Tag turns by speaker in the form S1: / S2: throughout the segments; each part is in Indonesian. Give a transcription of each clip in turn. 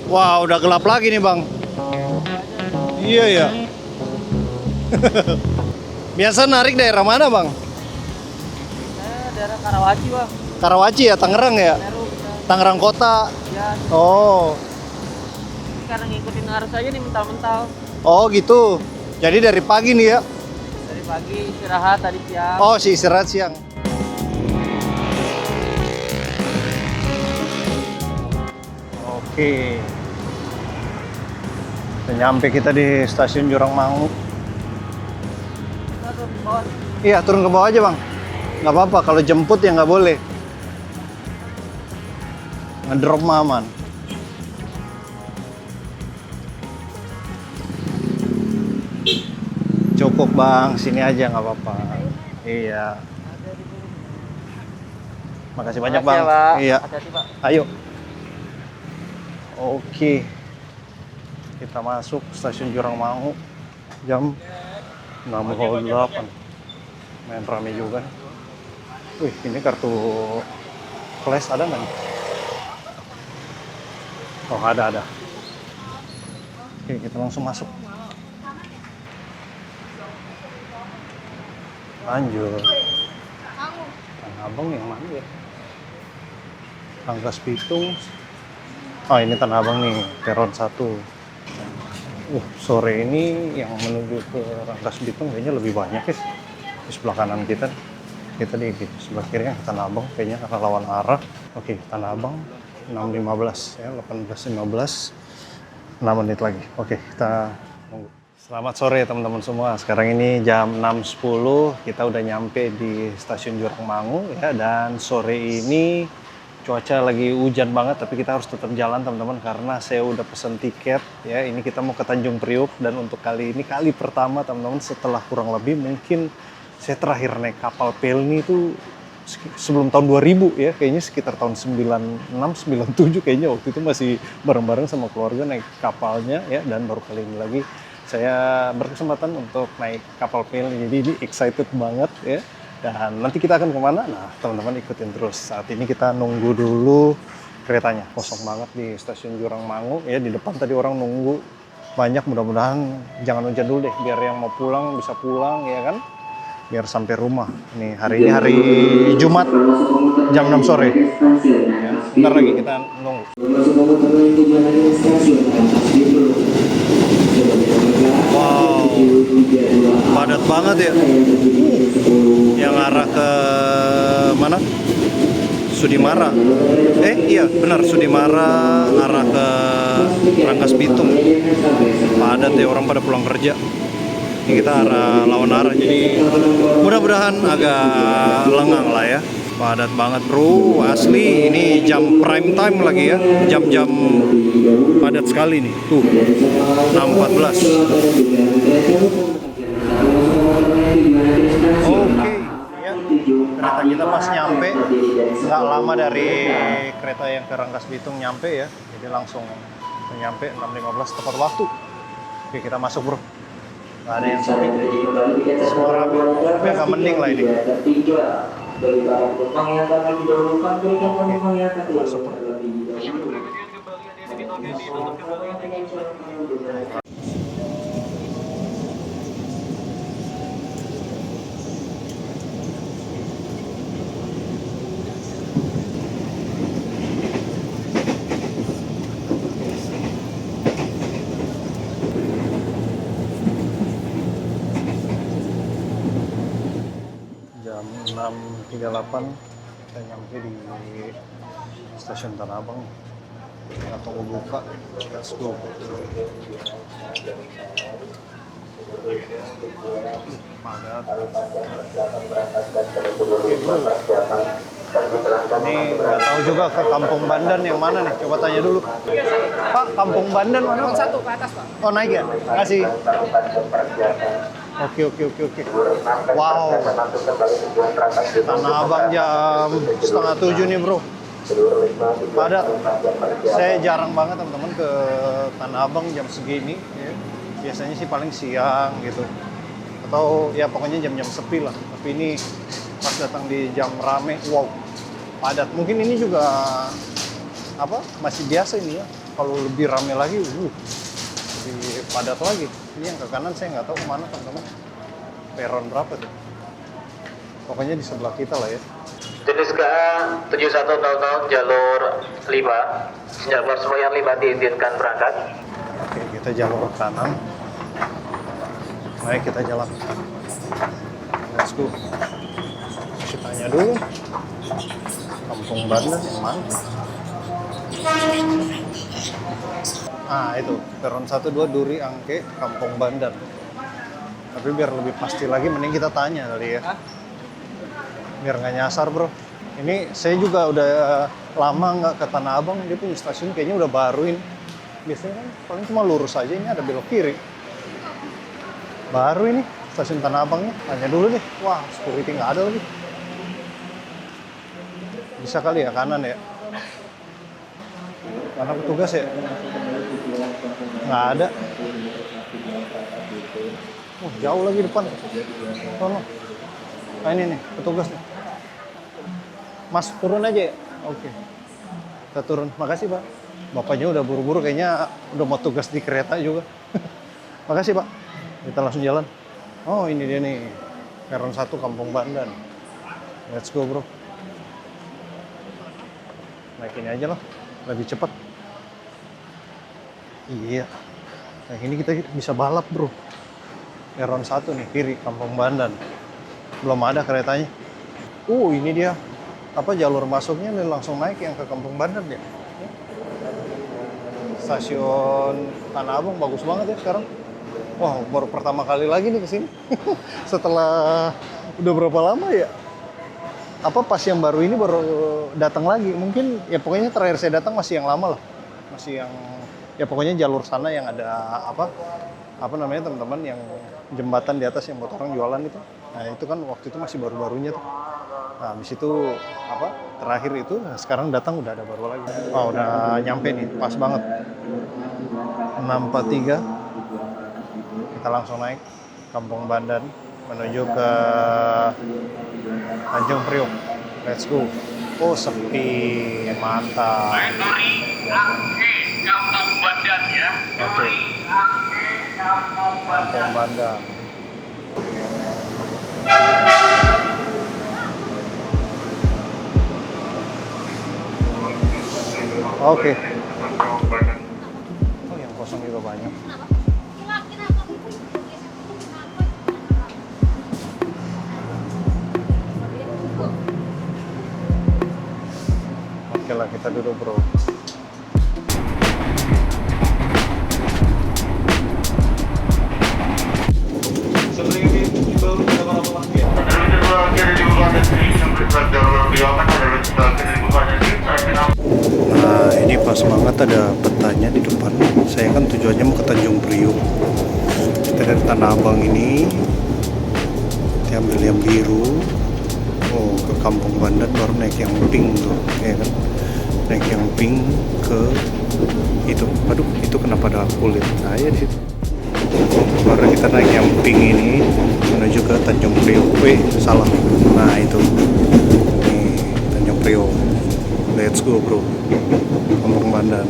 S1: Wah, udah gelap lagi nih bang. Iya ya. Biasa narik daerah mana bang?
S2: Daerah Karawaci bang.
S1: Karawaci ya, Tangerang ya?
S2: Peru kita.
S1: Tangerang kota.
S2: Ya,
S1: Oh,
S2: ini karena ngikutin arus aja nih mental-mental.
S1: oh gitu. Jadi dari pagi nih ya?
S2: Dari pagi istirahat tadi siang.
S1: Oh, si istirahat siang. Oke. Udah nyampe kita di stasiun Jurang Mangu.
S2: Kita turun ke bawah.
S1: Iya, turun ke bawah aja bang. Nggak apa-apa, kalau jemput ya nggak boleh. Ngedrop mah aman. Cukup bang, sini aja nggak apa-apa. Iya. Makasih banyak bang.
S2: Makasih ya, Pak.
S1: Iya.
S2: Hati-hati Pak.
S1: Ayo. Oke. Kita masuk stasiun Jurang Mangu jam 6.08. Main rame juga. Wih, ini kartu flash ada nggak nih? Oh, ada. Oke, kita langsung masuk. Lanjut. Tanah Abang yang mana ya? Rangkas Bitung. Oh, ini Tanah Abang nih, peron 1. Sore ini yang menuju ke Rangkas Bitung kayaknya lebih banyak ya. Di sebelah kanan kita. Kita di sebelah kiri yang Tanah Abang kayaknya akan lawan arah. Oke, Tanah Abang 6.15 ya, 18.15. 6 menit lagi. Oke, kita tunggu. Selamat sore teman-teman semua. Sekarang ini jam 6.10, kita udah nyampe di stasiun Jurang Mangu ya, dan sore ini cuaca lagi hujan banget, tapi kita harus tetap jalan teman-teman karena saya udah pesen tiket ya. Ini kita mau ke Tanjung Priuk, dan untuk kali ini kali pertama teman-teman setelah kurang lebih mungkin saya terakhir naik kapal Pelni itu sebelum tahun 2000 ya, kayaknya sekitar tahun 96 97 kayaknya, waktu itu masih bareng-bareng sama keluarga naik kapalnya ya, dan baru kali ini lagi saya berkesempatan untuk naik kapal Pelni, jadi ini excited banget ya. Dan nanti kita akan kemana? Nah, teman-teman ikutin terus. Saat ini kita nunggu dulu keretanya. Kosong banget di stasiun Jurang Mangu ya. Di depan tadi orang nunggu banyak. Mudah-mudahan jangan hujan dulu deh, biar yang mau pulang bisa pulang ya kan. Biar sampai rumah. Nih, hari ini hari Jumat jam 6 sore. Ya, bentar lagi kita nunggu. Wow, padat banget ya. Yang arah ke mana? Sudimara. Iya benar, Sudimara arah ke Rangkas Bitung. Padat ya, orang pada pulang kerja. Ini kita arah lawan arah, jadi mudah-mudahan agak lengang lah ya. Padat banget bro, asli ini jam prime time lagi ya, jam-jam padat sekali nih, tuh 6.14. Oke, ya, kereta kita pas nyampe, nggak lama dari kereta yang ke Rangkas Bitung nyampe ya, jadi langsung nyampe 6.15 tepat waktu. Oke, kita masuk bro. Nggak ada yang sepi, semua rame, tapi agak mending lah ini. Dari para penumpang yang akan didahulukan, berikan penumpang yang akan masuk. Jam 6.38 kita nyampe di stasiun Tanah Abang. Kita tunggu buka. Let's go. Padat. Ini nggak tahu juga ke Kampung Bandan yang mana nih. Coba tanya dulu. Pak, Kampung Bandan mana?
S2: Satu ke atas Pak.
S1: Oh, naik ya? Makasih. Oke. Wow. Tanah Abang jam 6:30 nih bro. Padat. Saya jarang banget teman-teman ke Tanah Abang jam segini. Ya. Biasanya sih paling siang gitu. Atau ya pokoknya jam-jam sepi lah. Tapi ini pas datang di jam rame, wow. padat. Mungkin ini juga apa masih biasa ini ya. Kalau lebih rame lagi, lebih padat lagi. Ini yang ke kanan saya nggak tahu kemana teman-teman. Peron berapa tuh? Pokoknya di sebelah kita lah ya.
S3: Jenis KA 7100 jalur 5. Jalur semua yang 5 diizinkan berangkat.
S1: Oke, kita jalur kanan. Baik, kita jalan. Let's go. Kita tanya dulu. Kampung Bandan yang mana? Ah, itu. Peron 12 Duri Angke, Kampung Bandan. Tapi biar lebih pasti lagi, mending kita tanya kali ya. Biar nggak nyasar, bro. Ini saya juga udah lama nggak ke Tanah Abang. Dia punya stasiun kayaknya udah baruin. Biasanya kan paling cuma lurus aja, ini ada belok kiri. Baru ini stasiun Tanah Abangnya. Tanya dulu deh. Wah, security nggak ada lagi. Bisa kali ya kanan ya? Mana petugas ya? Nggak ada. Oh, jauh lagi depan. Tolong. Nah ini nih, petugas nih. Mas, turun aja ya? Oke. Kita turun. Makasih, Pak. Bapaknya udah buru-buru, kayaknya udah mau tugas di kereta juga. Makasih, Pak. Kita langsung jalan. Oh, ini dia nih. Peron 1 Kampung Bandan. Let's go, bro. Naik ini aja lah. Lebih cepat. Iya. Nah, ini kita bisa balap, bro. Peron 1 nih, kiri, Kampung Bandan. Belum ada keretanya. Ini dia. Apa jalur masuknya nih, langsung naik yang ke Kampung Bandan ya. Stasiun Tanah Abang bagus banget ya sekarang. Wah, baru pertama kali lagi nih kesini. Setelah udah berapa lama ya? Apa pas yang baru ini baru datang lagi. Mungkin ya pokoknya terakhir saya datang masih yang lama lah. Masih yang ya pokoknya jalur sana yang ada apa namanya teman-teman yang jembatan di atas yang buat orang jualan itu. Nah itu kan waktu itu masih baru-barunya tuh. Nah habis itu terakhir itu sekarang datang udah ada baru lagi. Oh udah nyampe nih, pas banget. 643. Kita langsung naik Kampung Bandan menuju ke Tanjung Priok. Let's go. Oh sepi, mantap.
S3: Kampung Bandan ya.
S1: Oke. Kampung Bandan. Oke. Oh yang kosong juga banyak. Oke lah kita duduk bro. Nah ini pas banget ada petanya di depan. Saya kan tujuannya mau ke Tanjung Priok. Kita dari Tanah Abang ini kita ambil yang biru. Oh ke Kampung Bandan baru naik yang pink tuh, ya kan? Naik yang pink ke itu. Aduh itu kenapa ada kulit saya di situ? Baru kita naik yang pink ini menuju ke Tanjung Priok. Salah. Nah itu. Nih Tanjung Priok. Let's go bro. Kampung Bandan.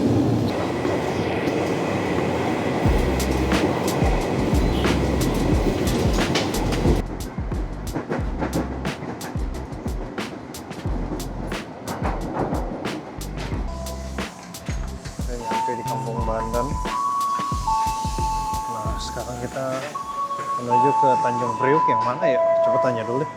S1: Saya nyampe di Kampung Bandan. Nah sekarang kita menuju ke Tanjung Priok yang mana ya? Coba tanya dulu deh.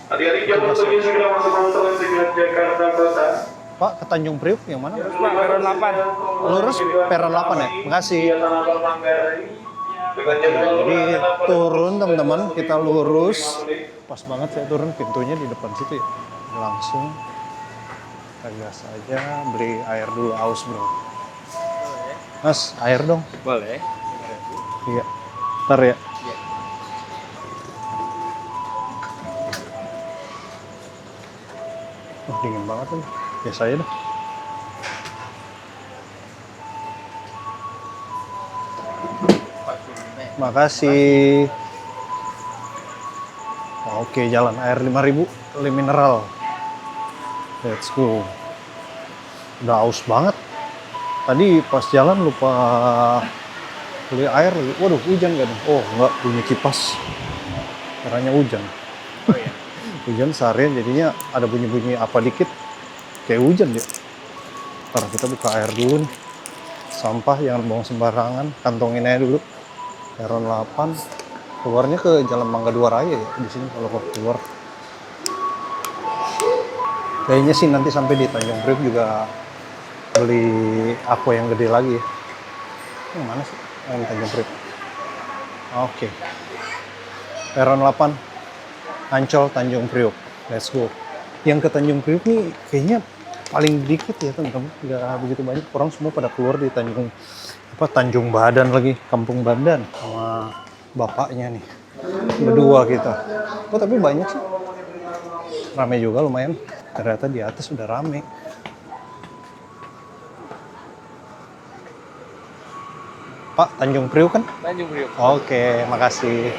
S3: Adik-adik jangan pergi segera masuk kontrol segera Jakarta Kota.
S1: Pak, ke Tanjung Priok yang mana?
S2: Pak, Peron 8.
S1: Lurus Peron 8 ya? Makasih. Jadi turun teman-teman, kita lurus. Pas banget saya turun, pintunya di depan situ ya. Langsung kita gas aja, beli air dulu, aus bro. Mas, air dong.
S2: Boleh.
S1: Iya. Ntar ya. Oh, dingin banget nih. Biasa aja dah. Makasih. Oke, jalan air 5.000 Le Mineral. Let's go. Udah aus banget. Tadi pas jalan lupa beli air lagi. Waduh, hujan kan? Oh, enggak, punya kipas. Caranya hujan.
S2: Oh iya.
S1: Hujan seharian jadinya ada bunyi-bunyi apa dikit kayak hujan ya. Ntar kita buka air dulu nih. Sampah jangan buang sembarangan, kantongin aja dulu. Peron 8. Keluarnya ke Jalan Mangga 2 Raya ya di sini kalau keluar. Kayaknya sih nanti sampai di Tanjung Priok juga beli aqua yang gede lagi ya. Yang mana sih? Yang Tanjung Priok. Oke. Peron 8. Ancol Tanjung Priok. Let's go. Yang ke Tanjung Priok nih kayaknya paling dikit ya teman-teman. Nggak begitu banyak. Orang semua pada keluar di Tanjung Badan lagi. Kampung Bandan sama bapaknya nih. Berdua kita. Oh tapi banyak sih. Rame juga lumayan. Ternyata di atas sudah rame. Pak, Tanjung Priok kan?
S2: Tanjung Priok.
S1: Oke, makasih.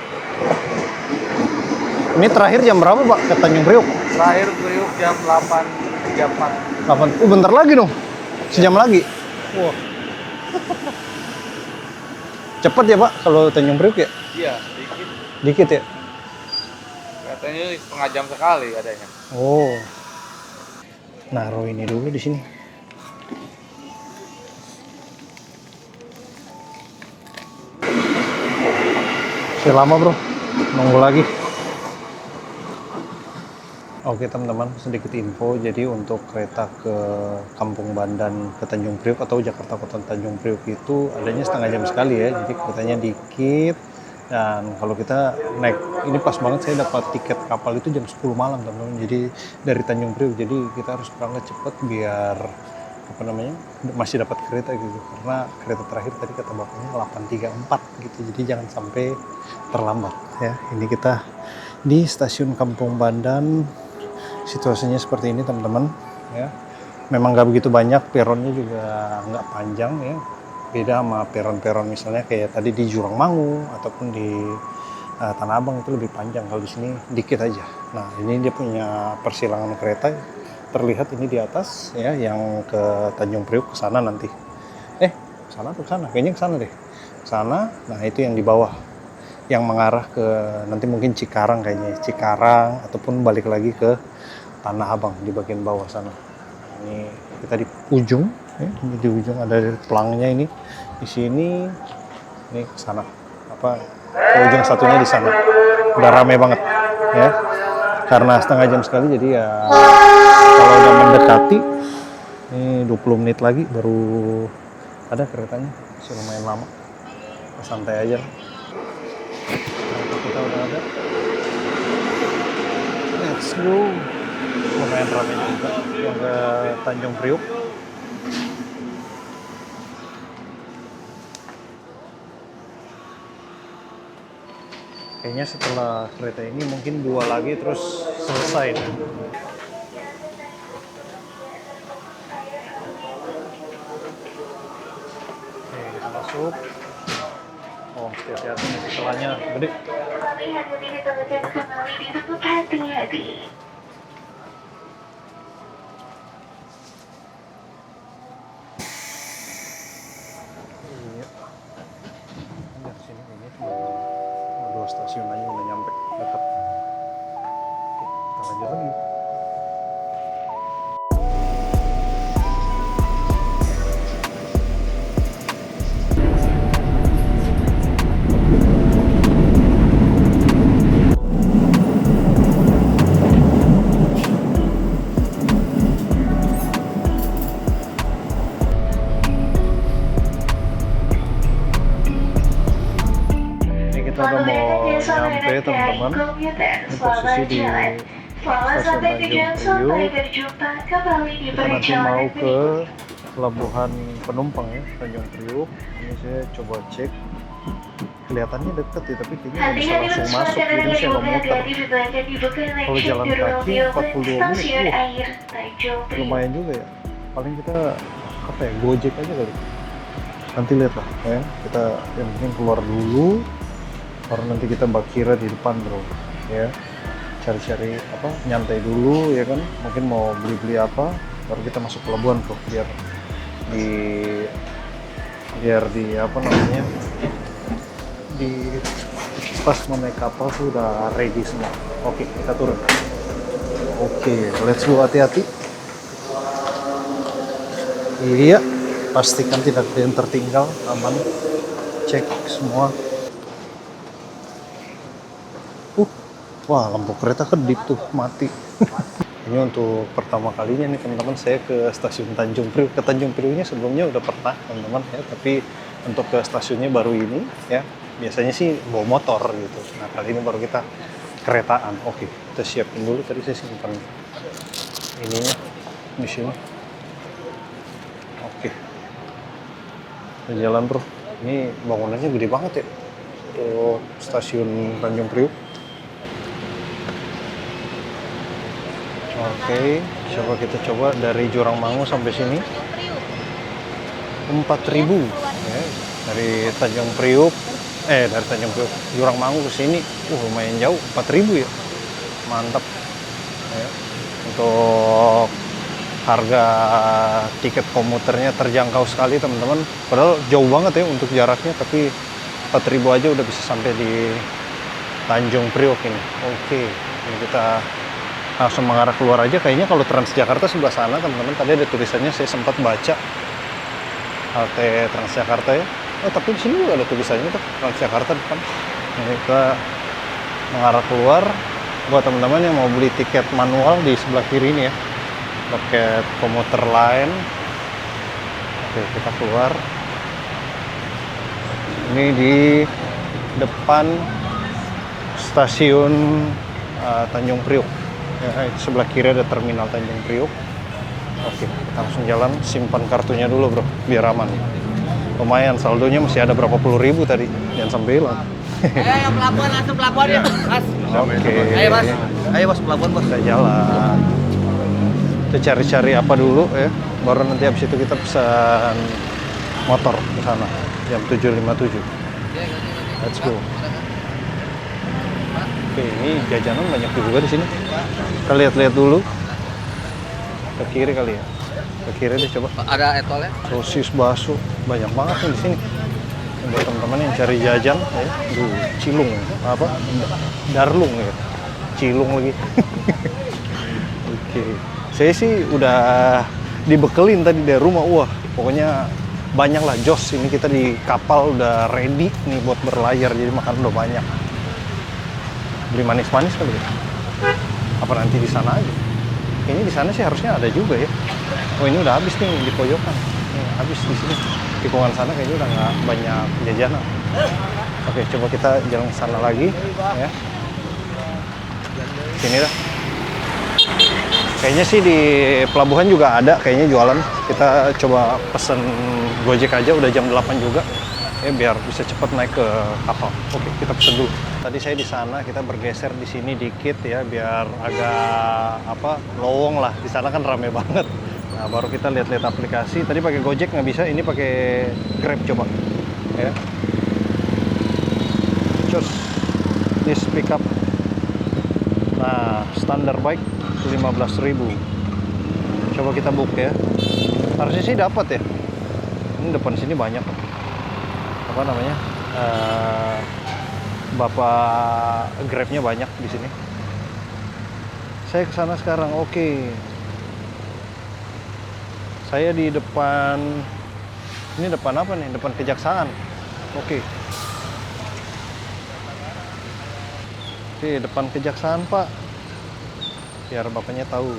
S1: Ini terakhir jam berapa Pak ke Tanjung Priok?
S2: Terakhir Priok jam 8.34.
S1: 8. Bentar lagi dong. Sejam lagi. Wah. Cepet ya Pak kalau Tanjung Priok ya?
S2: Iya, dikit.
S1: Dikit ya?
S2: Katanya setengah jam sekali adanya.
S1: Oh. Naruh ini dulu di sini. Masih lama bro, nunggu lagi. Oke teman-teman, sedikit info. Jadi untuk kereta ke Kampung Bandan ke Tanjung Priok atau Jakarta Kota Tanjung Priok itu adanya setengah jam sekali ya. Jadi keretanya dikit. Dan kalau kita naik, ini pas banget saya dapat tiket kapal itu jam 10 malam teman-teman. Jadi dari Tanjung Priok, jadi kita harus berangkat cepat biar masih dapat kereta gitu. Karena kereta terakhir tadi kata bapaknya 8.34 gitu. Jadi jangan sampai terlambat ya. Ini kita di stasiun Kampung Bandan. Situasinya seperti ini teman-teman ya. Memang nggak begitu banyak, peronnya juga nggak panjang ya. Beda sama peron-peron misalnya kayak tadi di Jurangmangu ataupun di Tanah Abang itu lebih panjang. Kalau di sini dikit aja. Nah ini dia punya persilangan kereta terlihat ini di atas ya, yang ke Tanjung Priok ke sana nanti. Sana atau ke sana? Kayaknya ke sana deh. Sana. Nah itu yang di bawah, yang mengarah ke nanti mungkin Cikarang kayaknya, Cikarang ataupun balik lagi ke Tanah Abang di bagian bawah sana. Ini kita di ujung ya, ini di ujung ada pelangnya ini. Di sini ini ke sana. Ke ujung satunya di sana. Udah rame banget ya. Karena setengah jam sekali jadi ya kalau udah mendekati ini 20 menit lagi baru ada keretanya. Masih lumayan lama. Santai aja. Kita udah ada. Let's go. Lumayan ramai juga yang ke Tanjung Priok. Kayaknya setelah kereta ini mungkin 2 lagi terus selesai. Oke, kita masuk. Oh, hati-hati nih, setelahnya gede. Iya. Dari sini kayaknya cuma 2 stasiun aja udah nyampe dekat. Oke, kita lanjut lagi. Kita udah mau nyampe teman-teman. Ini posisi di stasiun Tanjung Priok. Kita nanti mau ke pelabuhan penumpang ya, Tanjung Priok. Ini saya coba cek. Kelihatannya deket ya, tapi kayaknya nggak bisa langsung masuk. Jadi saya mau muter. Kalau jalan kaki 42 menit, lumayan juga ya. Paling kita Gojek aja kali. Nanti lihat lah ya. Kita yang penting keluar dulu. Baru nanti kita bakira di depan bro ya, cari-cari apa, nyantai dulu ya kan, mungkin mau beli-beli apa, baru kita masuk pelabuhan bro, biar di apa namanya, di pas mau naik kapal tuh udah ready semua. Oke, kita turun. Oke, let's go, hati-hati. Iya, pastikan tidak ada yang tertinggal, aman. Cek semua. Wah, lampu kereta kedip tuh, mati. Ini untuk pertama kalinya nih teman-teman, saya ke stasiun Tanjung Priok. Ke Tanjung Prioknya sebelumnya udah pernah teman-teman ya, tapi untuk ke stasiunnya baru ini ya. Biasanya sih bawa motor gitu. Nah, kali ini baru kita keretaan. Oke, kita siapin dulu. Tadi saya simpan ininya di sini. Oke, kita jalan bro. Ini bangunannya gede banget ya untuk stasiun Tanjung Priok. Oke, kita coba dari Jurangmangu sampai sini 4.000 ya, dari Tanjung Priok Jurangmangu ke sini lumayan jauh, 4.000 ya, mantap ya. Untuk harga tiket komuternya terjangkau sekali teman-teman, padahal jauh banget ya untuk jaraknya, tapi 4.000 aja udah bisa sampai di Tanjung Priok ini. Oke, ini kita langsung mengarah keluar aja. Kayaknya kalau Transjakarta sebelah sana teman-teman, tadi ada tulisannya, saya sempat baca halte Transjakarta ya. Oh, tapi di sini juga ada tulisannya tuh, Transjakarta depan. Ini kita mengarah keluar. Buat teman-teman yang mau beli tiket manual di sebelah kiri ini ya, paket komuter lain. Oke, kita keluar. Ini di depan stasiun Tanjung Priok. Ya, itu sebelah kiri ada terminal Tanjung Priok. Oke, kita langsung jalan. Simpan kartunya dulu bro, biar aman. Lumayan, saldonya masih ada berapa puluh ribu tadi. Jangan sampai hilang.
S2: Ayo pelabuhan, langsung pelabuhan ya mas.
S1: Oke.
S2: Ayo mas pelabuhan bos.
S1: Kita jalan. Kita cari-cari apa dulu ya. Baru nanti habis itu kita pesan motor ke sana jam 7.57. Let's go. Oke, ini jajanan banyak juga di sini. Kita lihat-lihat dulu. Ke kiri kali ya. Ke kiri deh coba.
S2: Ada etolnya?
S1: Sosis, bakso, banyak banget nih di sini. Buat teman-teman yang cari jajan, ya. Cilung, apa? Darlung ya. Cilung lagi. Oke. Saya sih udah dibekelin tadi dari rumah. Wah, pokoknya banyak lah jos. Ini kita di kapal udah ready nih buat berlayar, jadi makan udah banyak. Beli manis-manis kali ya? Apa nanti di sana aja? Ini di sana sih harusnya ada juga ya. Oh, ini udah habis nih di pojokan. Habis di sini. Tikungan sana kayaknya udah nggak banyak jajanan. Oke, coba kita jalan ke sana lagi ya. Sini dah. Kayaknya sih di pelabuhan juga ada kayaknya jualan. Kita coba pesen Gojek aja, udah jam 8 juga. Ya biar bisa cepat naik ke kapal. Oke, kita pesen dulu. Tadi saya di sana, kita bergeser di sini dikit ya, biar agak lowong lah. Di sana kan rame banget. Nah, baru kita lihat-lihat aplikasi. Tadi pakai Gojek nggak bisa, ini pakai Grab coba. Ya. Cus, this pick up. Nah, standar bike 15.000. Coba kita book ya. Harusnya sih dapat ya. Ini depan sini banyak. Apa namanya? Bapak Grabnya banyak di sini. Saya ke sana sekarang. Oke. Saya di depan. Ini depan apa nih? Depan Kejaksaan. Oke. Oke, depan Kejaksaan, Pak. Biar bapaknya tahu.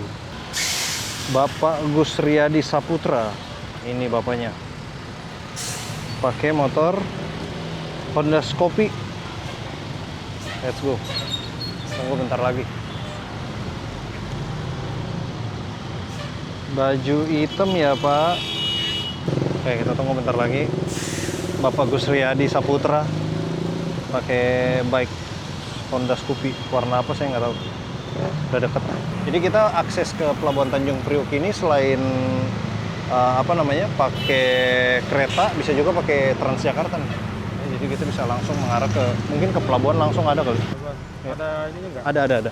S1: Bapak Gus Riyadi Saputra. Ini bapaknya. Pakai motor Honda Scoopy. Let's go. Tunggu bentar lagi. Baju hitam ya Pak. Oke, kita tunggu bentar lagi. Bapak Gus Riyadi Saputra pakai bike Honda Scoopy. Warna apa saya nggak tahu. Udah deket. Jadi kita akses ke Pelabuhan Tanjung Priok ini selain pakai kereta, bisa juga pakai Transjakarta nih. Jadi kita bisa langsung mengarah ke, mungkin ke pelabuhan langsung ada kali.
S2: Ada ini enggak?
S1: Ada.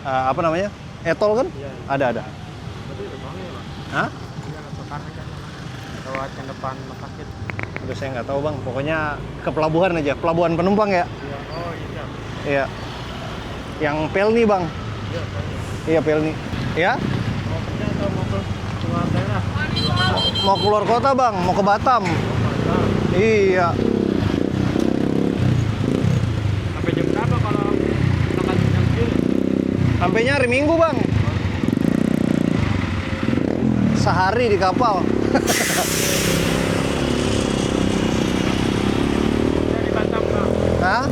S1: apa namanya? Etol kan?
S2: Iya.
S1: Ada.
S2: Berarti udah bangun ya, Bang?
S1: Hah?
S2: Iya, kan kan lewat yang depan rumah sakit.
S1: Udah saya nggak tahu bang, pokoknya ke pelabuhan aja, pelabuhan penumpang ya.
S2: Iya. Oh iya.
S1: Iya. Yang Pelni bang.
S2: Iya.
S1: Iya Pelni. Ya?
S2: Mau kerja atau mau ke luar daerah?
S1: Mau keluar kota bang, mau ke Batam.
S2: Mantap.
S1: Iya.
S2: Sampai jam berapa kalau berangkat jam segini?
S1: Sampainya hari Minggu bang. Sehari di kapal.
S2: Saya di Batam, Bang.
S1: Hah?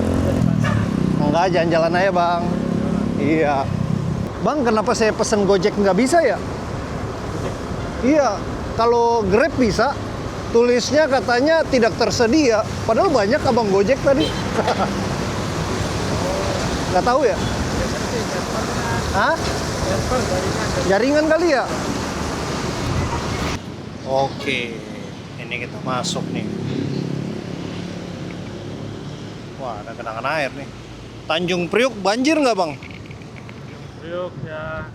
S1: Enggak, jalan-jalan aja bang. Iya. Bang, kenapa saya pesen Gojek nggak bisa ya? Iya, kalau Grab bisa. Tulisnya katanya tidak tersedia. Padahal banyak abang Gojek tadi. Nggak tahu ya? Hah? Jaringan kali ya? Oke, ini kita masuk nih. Wah, ada genangan air nih. Tanjung Priuk banjir nggak bang?
S2: Priuk ya.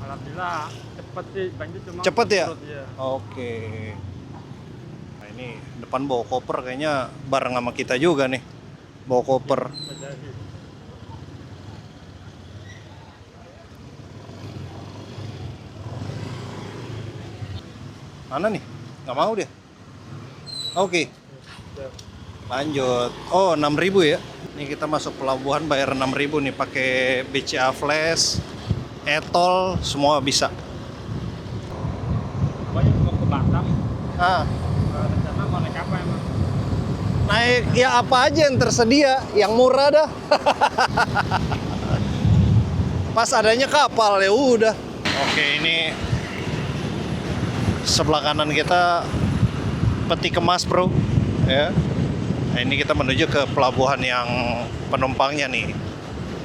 S2: Alhamdulillah cepet sih, banjir cuma
S1: Cepet ya?
S2: surut, iya.
S1: Oke. Nah ini depan bawa koper kayaknya bareng sama kita juga nih. Bawa koper.
S2: Bisa jadi.
S1: Mana nih? Nggak mau dia. Oke,
S2: Ya.
S1: lanjut. Oh, 6.000 ya. Ini kita masuk pelabuhan bayar 6.000 nih pakai BCA Flash, Etol, semua bisa.
S2: Banyak mau ke Batam.
S1: Ah,
S2: Rencana mau naik apa emang?
S1: naik ya apa aja yang tersedia, yang murah dah. Pas adanya kapal ya udah. Oke, ini sebelah kanan kita peti kemas bro, ya. Nah, ini kita menuju ke pelabuhan yang penumpangnya nih.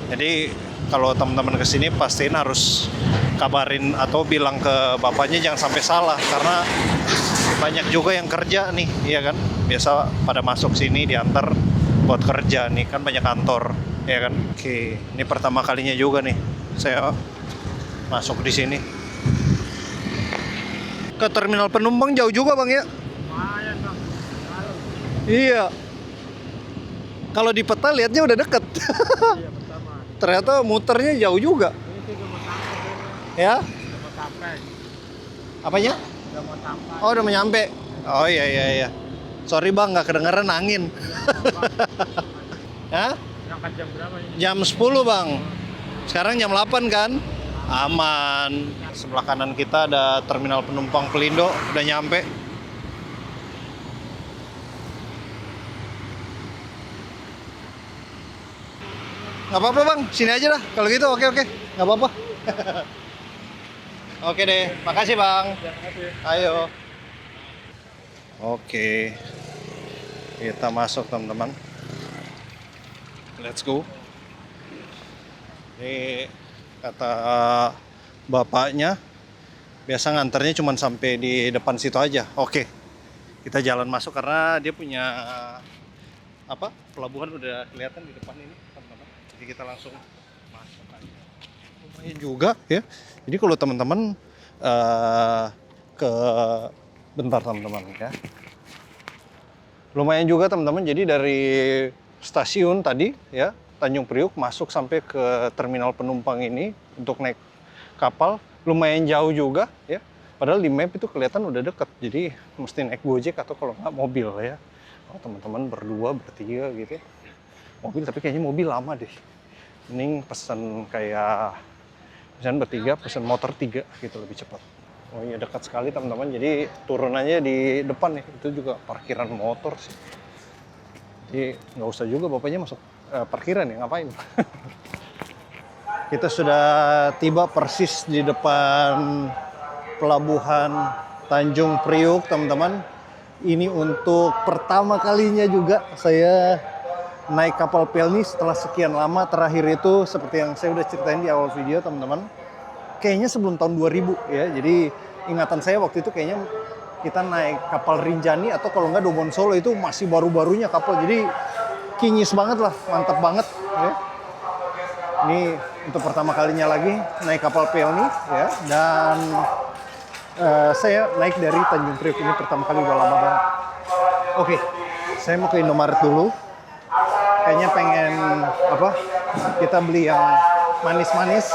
S1: Jadi kalau teman-teman kesini pastiin harus kabarin atau bilang ke bapaknya jangan sampai salah karena banyak juga yang kerja nih, iya kan? Biasa pada masuk sini diantar buat kerja nih kan banyak kantor, ya kan? Oke, ini pertama kalinya juga nih saya masuk di sini. Ke terminal penumpang jauh juga bang ya?
S2: Lumayan, Bang. Malam.
S1: Iya. Kalau di peta lihatnya udah deket.
S2: Iya, pertama.
S1: Ternyata muternya jauh juga.
S2: Ini sih udah mau sampai.
S1: Ya?
S2: Udah mau sampai.
S1: Apanya?
S2: Udah mau sampai.
S1: Oh udah mau nyampe. Oh iya. Sorry bang, nggak kedengeran angin. Hah?
S2: Berangkat jam berapa ini?
S1: Jam 10 bang. Sekarang jam 8 kan? Aman. Sebelah kanan kita ada terminal penumpang Pelindo. Udah nyampe. Nggak apa-apa bang, sini aja dah. Kalau gitu oke. Nggak apa-apa. Oke deh, makasih bang.
S2: Terima kasih.
S1: Ayo. Oke. Kita masuk teman-teman. Let's go. Ini kata bapaknya biasa nganternya cuma sampai di depan situ aja. Oke. Kita jalan masuk karena dia punya apa? Pelabuhan udah kelihatan di depan ini, teman-teman. Jadi kita langsung masuk aja. Lumayan juga ya. Jadi kalau teman-teman ke bentar teman-teman ya. Lumayan juga teman-teman. Jadi dari stasiun tadi ya Tanjung Priuk masuk sampai ke terminal penumpang ini untuk naik kapal lumayan jauh juga ya. Padahal di map itu kelihatan udah deket. Jadi mesti naik Gojek atau kalau nggak mobil ya. Oh, teman-teman berdua, bertiga gitu ya. Mobil tapi kayaknya mobil lama deh. Mending pesen kayak misalnya bertiga, pesen motor 3 gitu lebih cepat. Oh iya dekat sekali teman-teman. Jadi turunannya di depan nih. Itu juga parkiran motor sih. Jadi nggak usah juga bapaknya masuk parkiran ya, ngapain? Kita sudah tiba persis di depan pelabuhan Tanjung Priuk teman-teman. Ini untuk pertama kalinya juga saya naik kapal Pelni setelah sekian lama. Terakhir itu seperti yang saya udah ceritain di awal video teman-teman. Kayaknya sebelum tahun 2000 ya. Jadi ingatan saya waktu itu kayaknya kita naik kapal Rinjani atau kalau nggak Dobon Solo itu masih baru-barunya kapal. Jadi kinyis banget lah, mantap banget ya. Ini untuk pertama kalinya lagi naik kapal Pelni ya, dan saya naik dari Tanjung Priok ini pertama kali, udah lama banget. Oke, saya mau ke Indomaret dulu. Kayaknya pengen apa? Kita beli yang manis-manis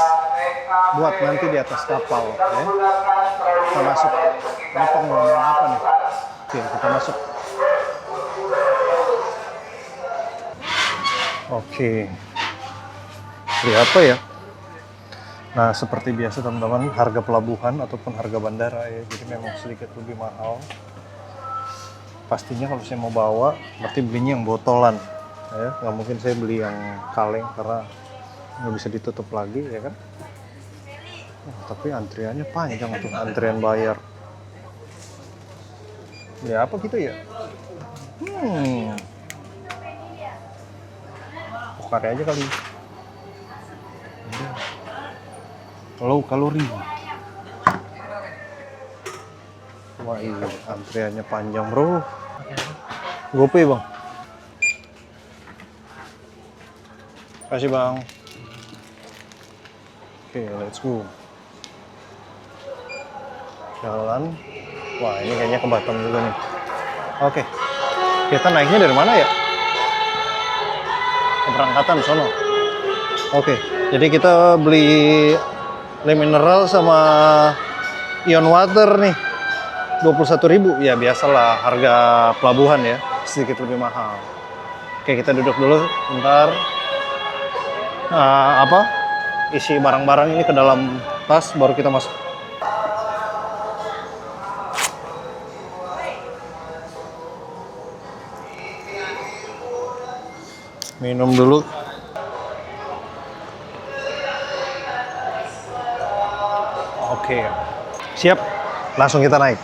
S1: buat nanti di atas kapal ya. Kita masuk. Ini pengumuman apa nih? Oke, kita masuk. Oke. Beli apa ya? Nah, seperti biasa teman-teman, harga pelabuhan ataupun harga bandara ya, jadi memang sedikit lebih mahal. Pastinya kalau saya mau bawa, berarti belinya yang botolan. Ya, nggak mungkin saya beli yang kaleng karena nggak bisa ditutup lagi ya kan. Tapi antriannya panjang untuk antrian bayar. Ya apa gitu ya? Pokari aja kali. Low kalori. Wah iya, antriannya panjang bro. GoPay bang. Kasih bang. Oke, let's go. Jalan. Wah ini kayaknya ke Batam juga nih. Oke, kita naiknya dari mana ya? Keberangkatan sono. Oke, jadi kita beli le mineral sama ion water nih. 21.000 ya, biasalah harga pelabuhan ya, sedikit lebih mahal. Oke, kita duduk dulu bentar. Isi barang-barang ini ke dalam tas baru kita masuk. Minum dulu. Oke, siap. Langsung kita naik.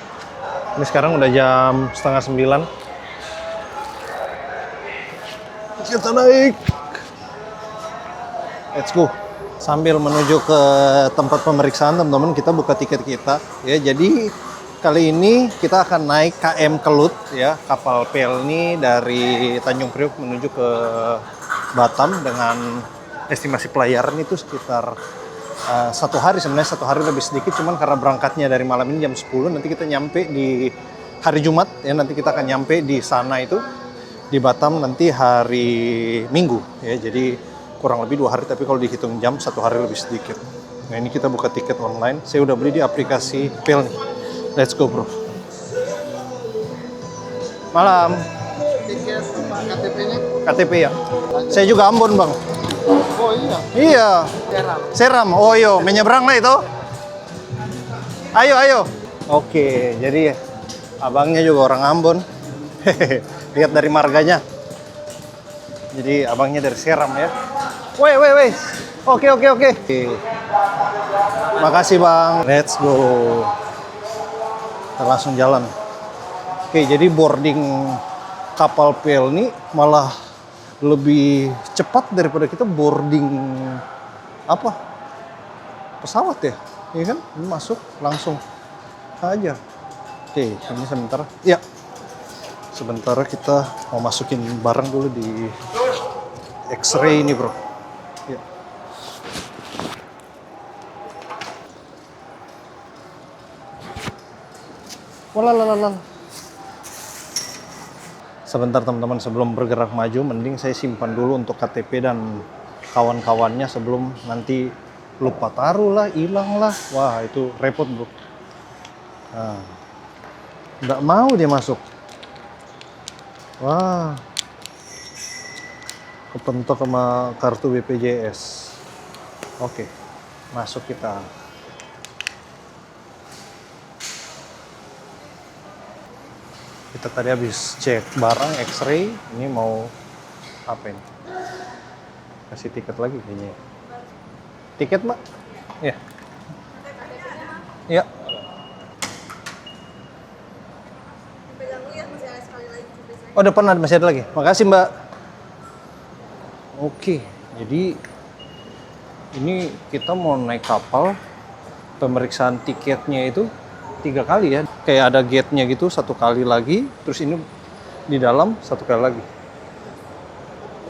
S1: Ini sekarang udah jam 8:30. Kita naik. Let's go. Sambil menuju ke tempat pemeriksaan, teman-teman, kita buka tiket kita. Ya, jadi kali ini kita akan naik KM Kelut, ya, kapal Pelni dari Tanjung Priok menuju ke Batam dengan estimasi pelayaran itu sekitar 1 hari, sebenarnya 1 hari lebih sedikit, cuman karena berangkatnya dari malam ini jam 10, nanti kita nyampe di hari Jumat, ya, nanti kita akan nyampe di sana itu di Batam nanti hari Minggu, ya, jadi kurang lebih 2 hari, tapi kalau dihitung jam 1 hari lebih sedikit. Nah ini kita buka tiket online, saya udah beli di aplikasi Pelni. Let's go bro. Malam.
S4: Tiket sama KTP-nya?
S1: KTP ya. Saya juga Ambon bang.
S4: Oh iya.
S1: Iya.
S4: Seram.
S1: Seram. Oh yo, menyeberang lah itu. Ayo ayo. Oke, jadi abangnya juga orang Ambon. Lihat dari marganya. Jadi abangnya dari Seram ya. Weh. Oke. Makasih bang. Let's go. Kita langsung jalan. Oke, jadi boarding kapal Pelni malah lebih cepat daripada kita boarding pesawat ya. Iya kan? Ini masuk langsung aja. Oke, ini sebentar. Ya. Sebentar kita mau masukin barang dulu di X-ray ini, bro. Ya. Walalala. Sebentar teman-teman, sebelum bergerak maju, mending saya simpan dulu untuk KTP dan kawan-kawannya sebelum nanti lupa taruh lah, hilang lah. Wah, itu repot, bro. Nah, nggak mau dia masuk. Wah, kepentok sama kartu BPJS. Oke, masuk kita. Kita tadi habis cek barang X-ray, ini mau apa ini? Kasih tiket lagi kayaknya. Tiket, Mbak? Iya. Iya. Oh, depan masih ada lagi. Makasih, Mbak. Oke, jadi ini kita mau naik kapal, pemeriksaan tiketnya itu 3 kali ya. Kayak ada gate-nya gitu, 1 kali lagi, terus ini di dalam 1 kali lagi.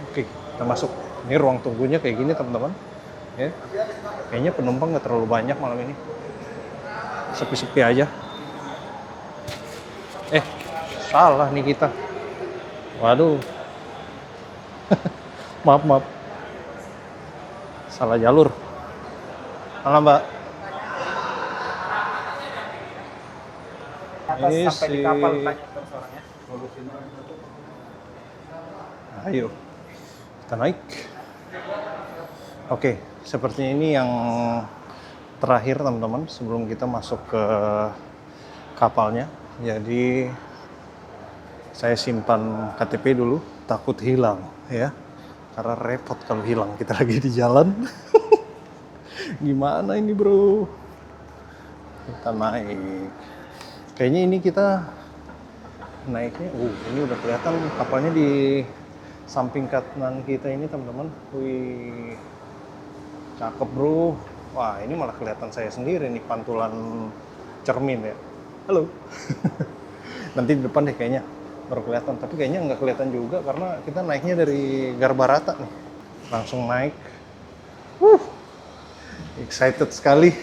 S1: Oke, kita masuk. Ini ruang tunggunya kayak gini, teman-teman. ya. Kayaknya penumpang nggak terlalu banyak malam ini, sepi-sepi aja. Salah nih kita, waduh. maaf, salah jalur. Halo Mbak.
S2: Sampai di kapal tanya terus orangnya.
S1: Ayo, kita naik. Oke, sepertinya ini yang terakhir teman-teman sebelum kita masuk ke kapalnya. Jadi saya simpan KTP dulu, takut hilang ya. Karena repot kalau hilang, kita lagi di jalan. Gimana ini bro? Kita naik. Kayaknya ini kita naiknya, ini udah kelihatan kapalnya di samping kanan kita ini teman-teman. Wih, cakep bro. Wah, ini malah kelihatan saya sendiri nih, pantulan cermin ya. Halo. Nanti di depan deh kayaknya baru kelihatan, tapi kayaknya nggak kelihatan juga karena kita naiknya dari Garbarata nih. Langsung naik. Excited sekali.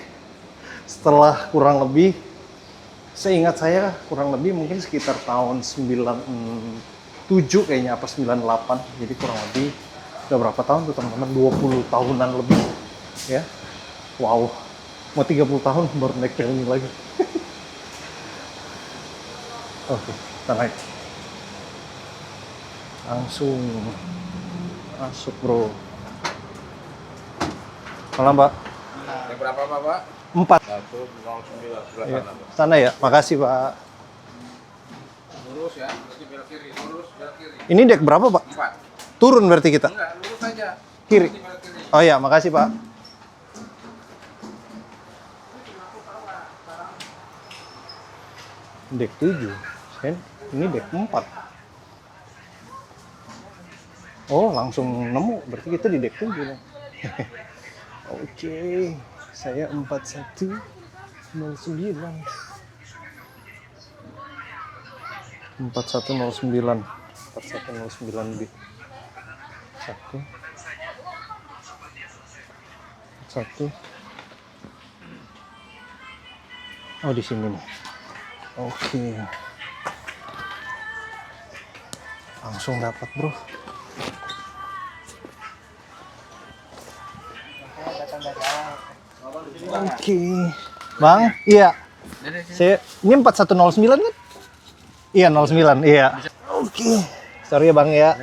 S1: Setelah kurang lebih, seingat saya kurang lebih mungkin sekitar tahun 97 kayaknya, apa 98. Jadi kurang lebih udah berapa tahun tuh teman-teman, 20 tahunan lebih ya. Wow, mau 30 tahun baru naik train ini lagi. Oke, kita naik. Langsung masuk bro. Halo Mbak.
S5: Yang berapa Pak?
S1: 4.
S5: 109 sebelah
S1: Ya,
S5: sana.
S1: sana ya, makasih Pak.
S5: Lurus ya, berarti belok kiri. Lurus, belok kiri.
S1: Ini dek berapa Pak?
S5: 4.
S1: Turun berarti kita?
S5: Enggak, lurus aja.
S1: Kiri.
S5: Berarti belok kiri.
S1: Oh ya, makasih Pak. Dek 7, kan? Ini dek 4. Oh, langsung nemu. Berarti kita di dek 7 nih. Oke, saya 4109. 4109. 4109B. 1. Oh, di sini nih. Oke. Langsung dapat, bro. Oke. Bang, iya. Saya ini 4109 kan? Iya, 09. Iya. Oke. Sorry ya, Bang ya.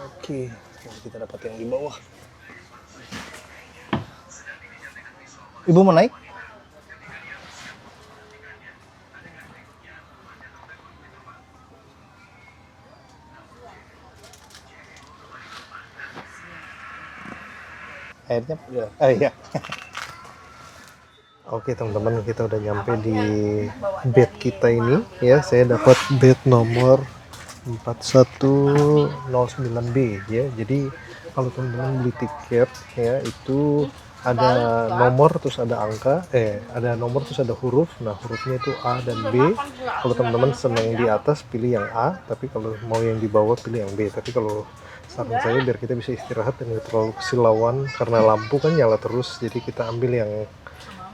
S1: Oke. Kita dapat yang di bawah. Ibu mau naik? Airnya udah. Oh iya. Oke teman-teman, kita udah nyampe di bed kita ini ya. Saya dapat bed nomor 4109B ya. Jadi kalau teman-teman beli tiket ya, itu ada nomor terus ada angka, ada nomor terus ada huruf. Nah, hurufnya itu A dan B. Kalau teman-teman senang di atas pilih yang A, tapi kalau mau yang di bawah pilih yang B. Tapi kalau saran saya biar kita bisa istirahat dan nggak terlalu kesilauan karena lampu kan nyala terus, jadi kita ambil yang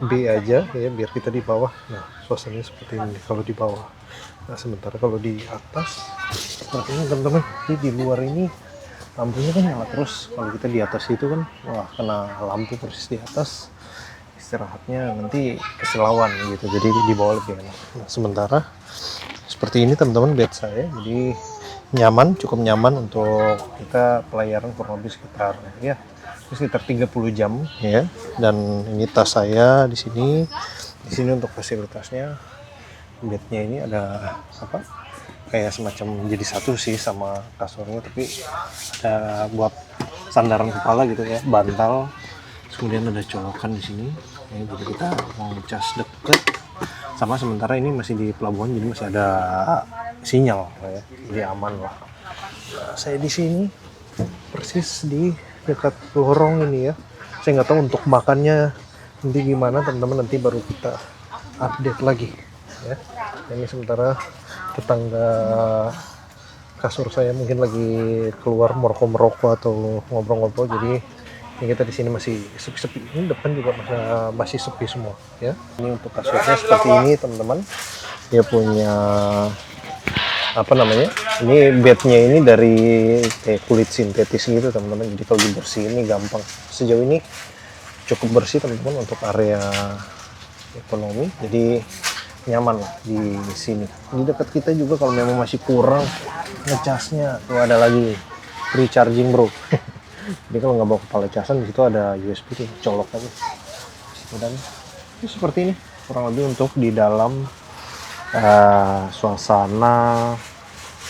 S1: B aja ya biar kita di bawah. Nah, suasananya seperti ini kalau di bawah. Nah, sementara kalau di atas seperti ini teman-teman. Jadi di luar ini lampunya kan nyala terus. Kalau kita di atas itu kan wah, kena lampu persis di atas, istirahatnya nanti kesilauan gitu. Jadi di bawah lebih enak. Nah, sementara seperti ini teman-teman bed saya. Jadi nyaman, cukup nyaman untuk kita pelayaran kurang lebih sekitar 30 jam ya. Dan ini tas saya di sini. Di sini untuk fasilitasnya bednya ini ada apa? Kayak semacam jadi satu sih sama kasurnya, tapi ada buat sandaran kepala gitu ya, bantal. Kemudian ada colokan di sini. Ya, jadi kita mau cas deket. Sama sementara ini masih di pelabuhan, jadi masih ada sinyal ya, jadi aman lah. Nah, saya di sini persis di dekat lorong ini ya. Saya nggak tahu untuk makannya nanti gimana teman-teman, nanti baru kita update lagi ya. Ini sementara tetangga kasur saya mungkin lagi keluar merokok atau ngobrol-ngobrol, jadi ini kita di sini masih sepi-sepi. Ini depan juga masih sepi semua ya. Ini untuk kasurnya seperti ini teman-teman. Dia punya apa namanya? Ini bednya ini dari kayak kulit sintetis gitu teman-teman. Jadi kalau dibersihin ini gampang. Sejauh ini cukup bersih teman-teman untuk area ekonomi. Jadi nyaman lah di sini. Di dekat kita juga kalau memang masih kurang ngecasnya, tuh ada lagi free charging bro. Jadi kalau nggak bawa kepala casan di situ ada USB tuh, colok aja. Dan ini seperti ini kurang lebih untuk di dalam suasana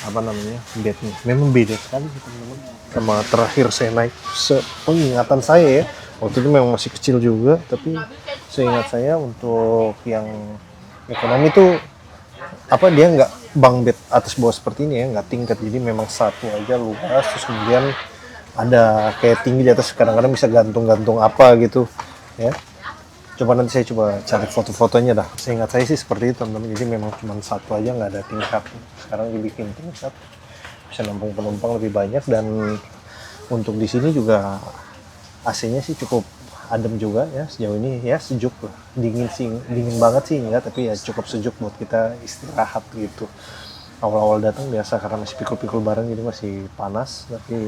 S1: apa namanya bednya. Memang beda sekali sih teman-teman sama terakhir saya naik. Seingatan saya ya, waktu itu memang masih kecil juga, tapi seingat saya untuk yang ekonomi tuh apa dia nggak bunk bed atas bawah seperti ini ya, nggak tingkat, jadi memang satu aja luas, terus kemudian ada kayak tinggi di atas, kadang-kadang bisa gantung-gantung apa gitu ya. Coba nanti saya coba cari foto-fotonya dah. Seingat saya sih seperti itu teman-teman. Jadi memang cuma satu aja, nggak ada tingkat. Sekarang dibikin tingkat, bisa nampung penumpang lebih banyak, dan untuk di sini juga AC-nya sih cukup adem juga ya sejauh ini ya, sejuk lah. Dingin banget sih enggak, tapi ya cukup sejuk buat kita istirahat gitu. Awal-awal datang biasa karena masih pikul-pikul bareng jadi masih panas, tapi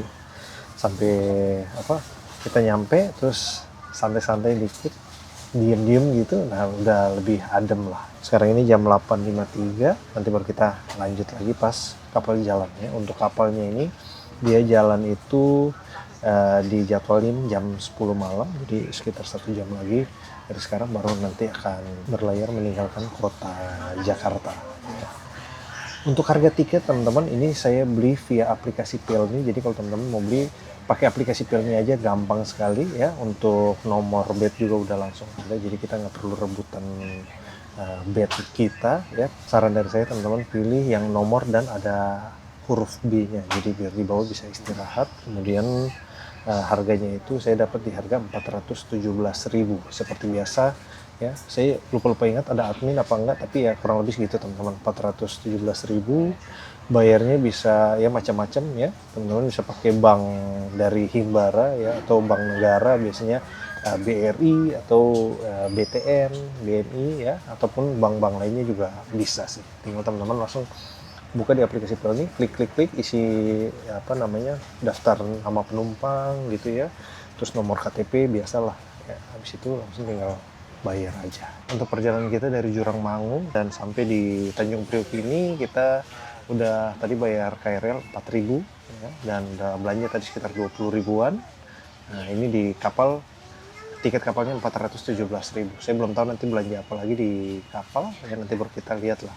S1: sampai apa kita nyampe terus santai-santai dikit, diem-diem gitu, nah udah lebih adem lah. Sekarang ini jam 8.53, nanti baru kita lanjut lagi pas kapal jalan ya. Untuk kapalnya ini dia jalan itu dijadwalin jam 10 malam, jadi sekitar 1 jam lagi dari sekarang baru nanti akan berlayar meninggalkan kota Jakarta ya. Untuk harga tiket teman-teman ini saya beli via aplikasi Pelni, jadi kalau teman-teman mau beli pakai aplikasi Pelni aja gampang sekali ya. Untuk nomor bed juga udah langsung ada, jadi kita nggak perlu rebutan bed kita ya. Saran dari saya teman-teman pilih yang nomor dan ada huruf B-nya, jadi biar di bawah bisa istirahat. Kemudian harganya itu saya dapat di harga 417.000 seperti biasa ya. Saya lupa ingat ada admin apa enggak, tapi ya kurang lebih segitu teman-teman, 417.000. Bayarnya bisa ya macam-macam ya, teman-teman bisa pakai bank dari Himbara ya, atau bank negara biasanya BRI atau BTN, BNI ya, ataupun bank-bank lainnya juga bisa sih. Tinggal teman-teman langsung buka di aplikasi Pelni, klik, isi apa namanya daftar nama penumpang gitu ya, terus nomor KTP biasalah ya. Habis itu langsung tinggal bayar aja. Untuk perjalanan kita dari Jurang Mangu dan sampai di Tanjung Priok ini kita udah tadi bayar KRL 4.000 ya, dan udah belanja tadi sekitar 20 ribuan. Nah ini di kapal, tiket kapalnya 417.000. Saya belum tahu nanti belanja apa lagi di kapal ya, nanti baru kita lihat lah.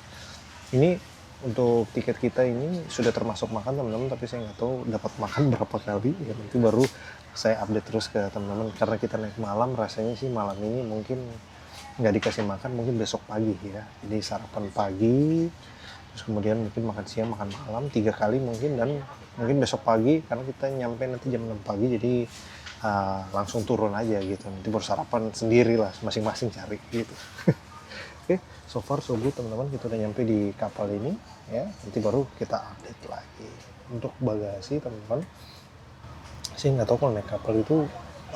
S1: Ini untuk tiket kita ini sudah termasuk makan teman-teman, tapi saya nggak tahu dapat makan berapa kali ya, nanti baru saya update terus ke teman-teman. Karena kita naik malam, rasanya sih malam ini mungkin nggak dikasih makan, mungkin besok pagi ya. Jadi sarapan pagi, terus kemudian mungkin makan siang, makan malam 3 kali mungkin, dan mungkin besok pagi karena kita nyampe nanti jam 6 pagi, jadi langsung turun aja gitu. Nanti baru sarapan sendiri lah, masing-masing cari gitu. Oke, so far so good teman-teman, kita udah nyampe di kapal ini ya, nanti baru kita update lagi. Untuk bagasi teman-teman, saya nggak tahu kalau naik kapal itu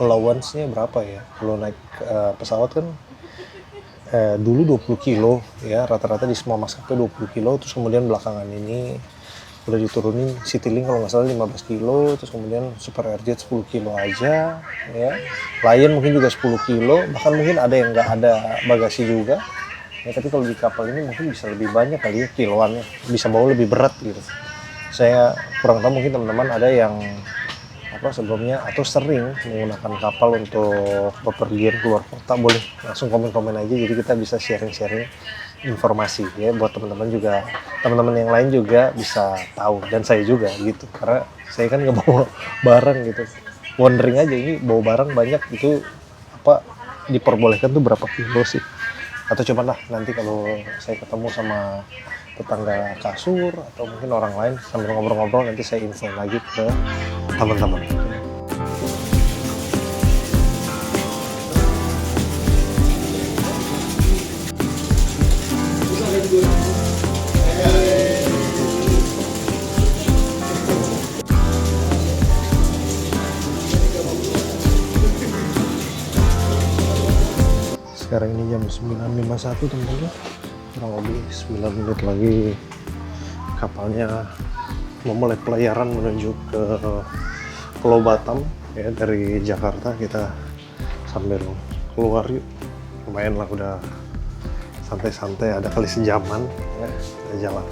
S1: allowance-nya berapa ya. Kalau naik pesawat kan dulu 20 kilo ya, rata-rata di semua maskapai 20 kilo, terus kemudian belakangan ini udah diturunin Citylink kalau nggak salah 15 kilo, terus kemudian Super Airjet 10 kilo aja ya, Lion mungkin juga 10 kilo, bahkan mungkin ada yang nggak ada bagasi juga ya. Tapi kalau di kapal ini mungkin bisa lebih banyak kali ya kiloannya, bisa bawa lebih berat gitu. Saya kurang tahu, mungkin teman-teman ada yang apa sebelumnya atau sering menggunakan kapal untuk bepergian keluar kota, boleh langsung komen-komen aja, jadi kita bisa sharing-sharing informasi ya, buat teman-teman juga, teman-teman yang lain juga bisa tahu, dan saya juga gitu, karena saya kan nggak bawa barang gitu. Wondering aja ini bawa barang banyak itu apa diperbolehkan tuh berapa kilo sih? Atau coba lah nanti kalau saya ketemu sama tetangga kasur atau mungkin orang lain sambil ngobrol-ngobrol, nanti saya info lagi ke teman-teman. Sekarang ini jam 9.51 teman-teman. Kurang lebih 9 menit lagi kapalnya memulai pelayaran menuju ke Pulau Batam ya. Dari Jakarta kita sambil keluar yuk. Lumayan lah, udah santai-santai, ada kali sejaman ya, kita jalan.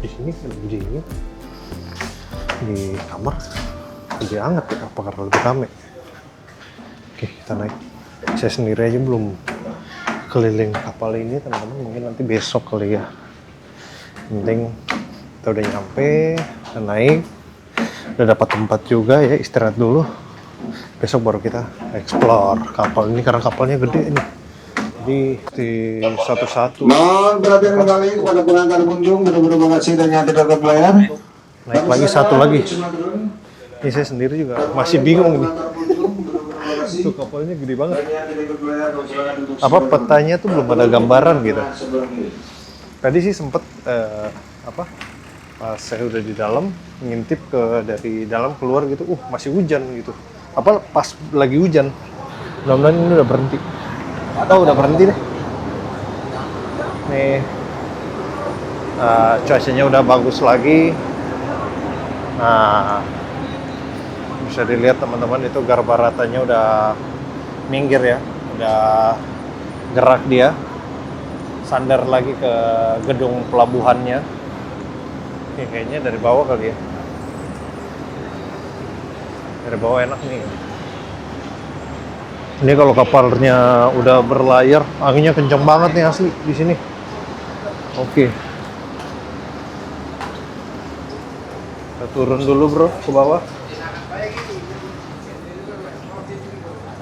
S1: Di sini lebih dingin, di kamar lebih hangat ya, apa karena lebih rame. Oke, kita naik. Saya sendiri aja belum keliling kapal ini teman-teman, mungkin nanti besok kali ya. Penting kita udah nyampe, kita naik, udah dapat tempat juga ya, istirahat dulu. Besok baru kita explore kapal ini karena kapalnya gede ini. Jadi di satu-satu.
S6: Mohon perhatian kembali kepada pengantar pengunjung, benar-benar mengasih dan yang tidak berlayar.
S1: Naik lagi satu lagi. Ini saya sendiri juga masih bingung nih. Tuh kapalnya gede banget. Apa petanya tuh belum ada gambaran gitu. Tadi sih sempet pas saya udah di dalam ngintip dari dalam keluar gitu, masih hujan gitu. Apa pas lagi hujan. Mudah-mudahan ini udah berhenti. Atau udah berhenti deh. Nih cuacanya udah bagus lagi. Nah, bisa dilihat teman-teman itu garbaratanya udah minggir ya, udah gerak dia, sandar lagi ke gedung pelabuhannya. Nih, kayaknya dari bawah kali ya. Dari bawah enak nih. Ini kalau kapalnya udah berlayar, anginnya kenceng banget nih asli di sini. Oke. Kita turun dulu bro ke bawah.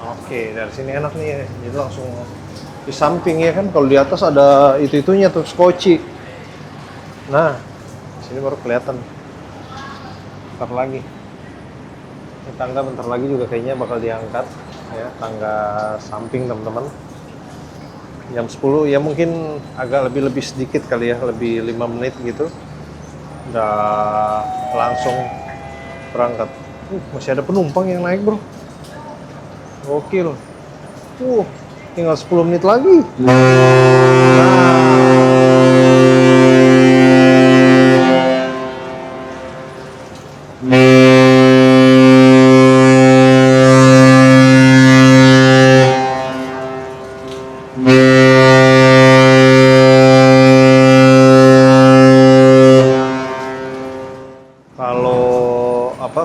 S1: Oke, dari sini enak nih. Jadi langsung di samping ya kan. Kalau di atas ada itu-itunya tuh skoci. Nah, di sini baru kelihatan. Bentar lagi. Ini tangga bentar lagi juga kayaknya bakal diangkat. Ya, tangga samping teman-teman. Jam 10 ya, mungkin agak lebih sedikit kali ya, lebih 5 menit gitu udah langsung berangkat. Masih ada penumpang yang naik bro, gokil. Tinggal 10 menit lagi.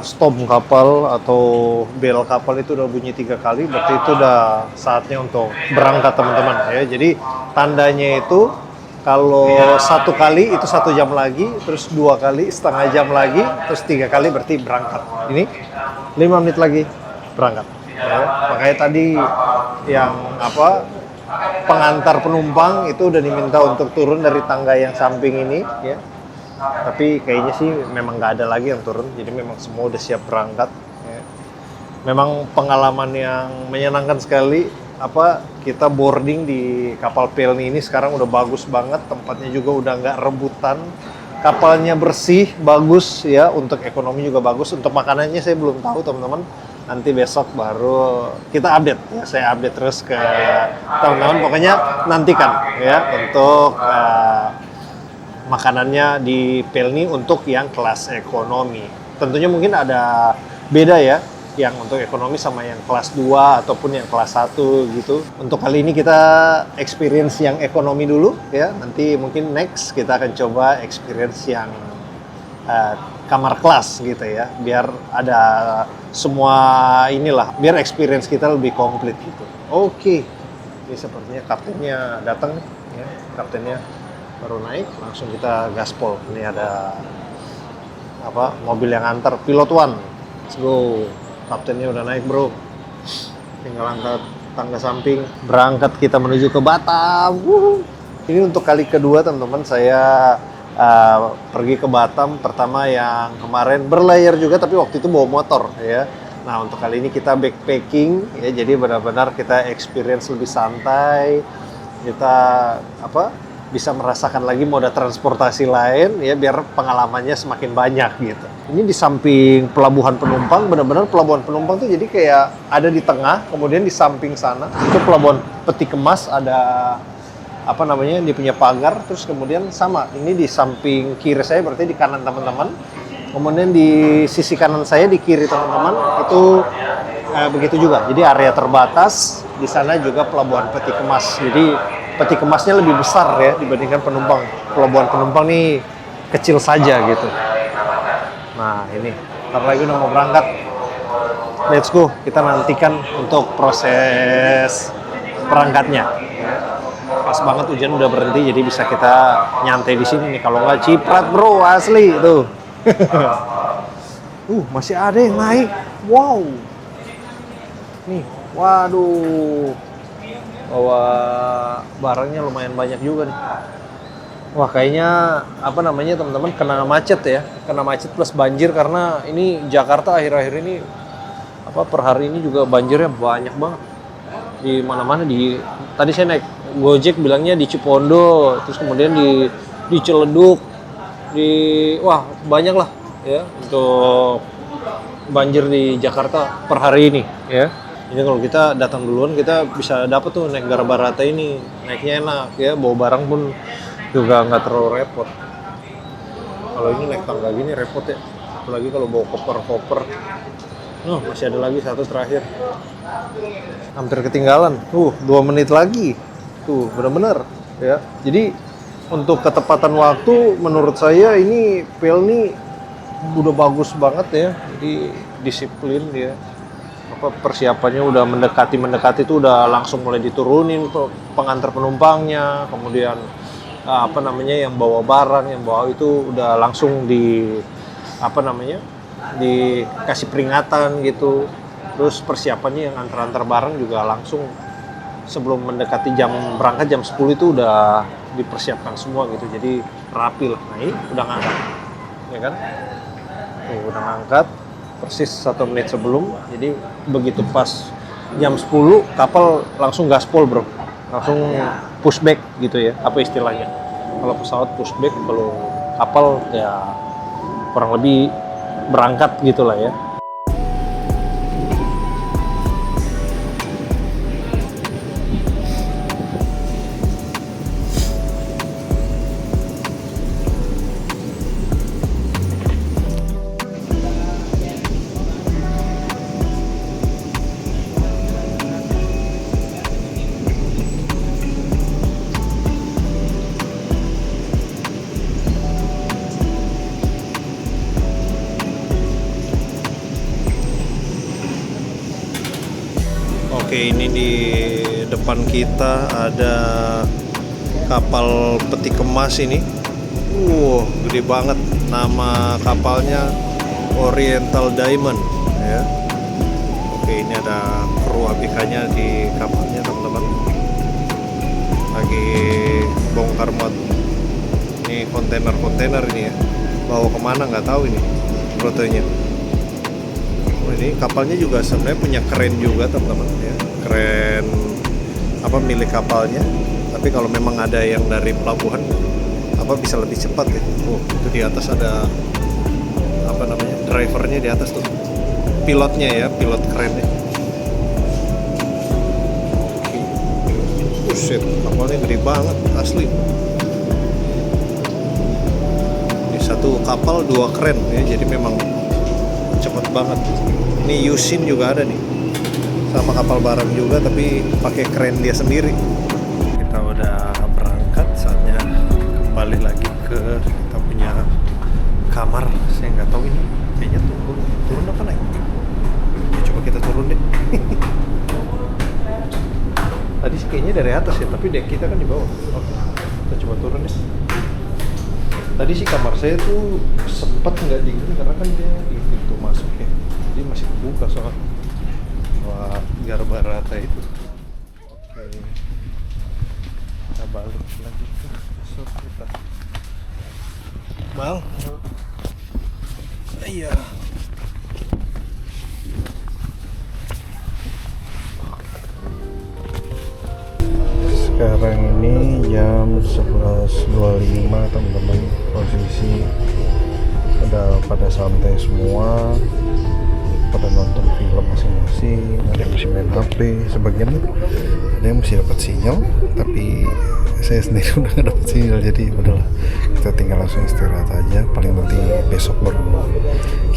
S1: Stop kapal atau bel kapal itu udah bunyi 3 kali, berarti itu udah saatnya untuk berangkat teman-teman ya. Jadi tandanya itu kalau 1 kali itu 1 jam lagi, terus 2 kali setengah jam lagi, terus 3 kali berarti berangkat. Ini 5 menit lagi berangkat ya. Makanya tadi yang pengantar penumpang itu udah diminta untuk turun dari tangga yang samping ini ya. Tapi kayaknya sih memang nggak ada lagi yang turun, jadi memang semua udah siap berangkat ya. Memang pengalaman yang menyenangkan sekali kita boarding di kapal Pelni ini. Sekarang udah bagus banget, tempatnya juga udah nggak rebutan, kapalnya bersih, bagus ya, untuk ekonomi juga bagus. Untuk makanannya saya belum tahu teman-teman, nanti besok baru kita update ya. Saya update terus ke teman-teman, pokoknya nantikan ya untuk makanannya di Pelni untuk yang kelas ekonomi. Tentunya mungkin ada beda ya, yang untuk ekonomi sama yang kelas 2 ataupun yang kelas 1 gitu. Untuk kali ini kita experience yang ekonomi dulu ya. Nanti mungkin next kita akan coba experience yang kamar kelas gitu ya. Biar ada semua inilah, biar experience kita lebih komplit gitu. Oke. Ini sepertinya kaptennya datang nih ya. Kaptennya baru naik, langsung kita gaspol. Ini ada mobil yang antar, pilot one. Let's go. Kaptennya udah naik bro, tinggal angkat tangga samping, berangkat kita menuju ke Batam. Ini untuk kali kedua teman-teman saya pergi ke Batam. Pertama yang kemarin berlayar juga, tapi waktu itu bawa motor ya. Nah untuk kali ini kita backpacking ya, jadi benar-benar kita experience lebih santai. Kita bisa merasakan lagi moda transportasi lain ya, biar pengalamannya semakin banyak gitu. Ini di samping pelabuhan penumpang, benar-benar pelabuhan penumpang tuh jadi kayak ada di tengah, kemudian di samping sana itu pelabuhan peti kemas, ada apa namanya, dia punya pagar, terus kemudian sama ini di samping kiri saya, berarti di kanan teman-teman, kemudian di sisi kanan saya di kiri teman-teman itu begitu juga. Jadi area terbatas di sana juga pelabuhan peti kemas. Jadi peti kemasnya lebih besar ya dibandingkan penumpang. Pelabuhan penumpang nih kecil saja gitu. Nah ini, ntar lagi udah mau berangkat. Let's go, kita nantikan untuk proses berangkatnya. Pas banget hujan udah berhenti, jadi bisa kita nyantai di sini nih. Kalau nggak ciprat bro, asli tuh. Masih ada yang naik. Wow. Nih, waduh. Bawa barangnya lumayan banyak juga nih. Wah, kayaknya apa namanya teman-teman, kena macet ya. Kena macet plus banjir, karena ini Jakarta akhir-akhir ini per hari ini juga banjirnya banyak banget. Di mana-mana tadi saya naik Gojek bilangnya di Cipondo, terus kemudian di Ciledug, wah banyak lah ya untuk banjir di Jakarta per hari ini ya. Jadi kalau kita datang duluan, kita bisa dapat tuh naik Garabarata ini, naiknya enak ya, bawa barang pun juga nggak terlalu repot. Kalau ini naik tangga gini repot ya, apalagi kalau bawa koper-koper. Masih ada lagi satu terakhir. Hampir ketinggalan. 2 menit lagi. Tuh, benar-benar ya. Jadi untuk ketepatan waktu menurut saya ini PL ini udah bagus banget ya. Jadi disiplin dia. Persiapannya udah mendekati itu udah langsung mulai diturunin pengantar penumpangnya, kemudian yang bawa barang, yang bawa itu udah langsung dikasih peringatan gitu. Terus persiapannya yang antar barang juga langsung sebelum mendekati jam berangkat jam 10 itu udah dipersiapkan semua gitu, jadi rapi lah. Nah ini udah ngangkat ya kan, udah ngangkat persis 1 menit sebelum. Jadi begitu pas jam 10 kapal langsung gaspol bro, langsung pushback gitu ya, apa istilahnya kalau pesawat pushback, kalau kapal ya kurang lebih berangkat gitulah ya. Oke, ini di depan kita ada kapal peti kemas ini. Gede banget. Nama kapalnya Oriental Diamond ya. Oke, ini ada kru ABK-nya di kapalnya teman-teman. Lagi bongkar muat. Ini kontainer ini ya. Bawa kemana nggak tahu ini rutenya. Ini kapalnya juga sebenarnya punya kren juga teman-teman ya, kren milik kapalnya. Tapi kalau memang ada yang dari pelabuhan bisa lebih cepat ya. Itu di atas ada drivernya di atas tuh, pilotnya ya, pilot kerennya. Buset, kapalnya gede banget asli. Ini satu kapal 2 kren ya, jadi memang cepet banget. Ini Yusin juga ada nih, sama kapal barang juga tapi pakai kren dia sendiri. Kita udah berangkat, saatnya kembali lagi ke kita punya kamar. Saya nggak tahu ini kayaknya turun apa naik. Ya, coba kita turun deh. Tadi sih kayaknya dari atas ya, tapi deck kita kan di bawah. Oke, kita coba turun deh. Tadi sih kamar saya tuh sempat nggak dingin karena kan dia di pintu masuk ya, jadi masih kebuka soalnya buat Garabarata itu. Oke, kita balik lagi ke kasur kita. Mal, iya. Sekarang ini jam 11.25 teman-teman, posisi udah pada santai semua, pada nonton film masing-masing, ada yang masih main HP, sebagian ada yang masih dapat sinyal, tapi saya sendiri udah gak dapat sinyal, jadi udahlah kita tinggal langsung istirahat aja, paling nanti besok baru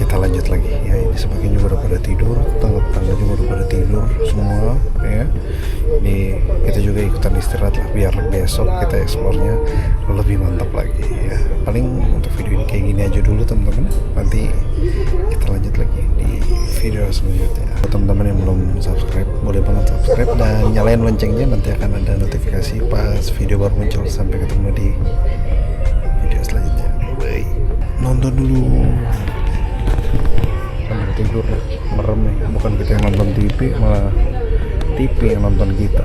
S1: kita lanjut lagi ya. Ini sebagian juga udah pada tidur, tetangga-tetangga juga udah pada tidur semua ya. Ini kita juga ikutan istirahat lah, biar besok kita eksplornya lebih mantap lagi ya. Paling untuk video ini kayak gini aja dulu teman-teman, nanti kita lanjut lagi di video selanjutnya. Buat teman-teman yang belum subscribe, boleh banget subscribe dan nyalain loncengnya, nanti akan ada notifikasi pas video baru muncul. Sampai ketemu di video selanjutnya. Bye. Nonton dulu. Sambil tidur merem nih, bukan kita yang nonton TV, malah TV yang nonton kita.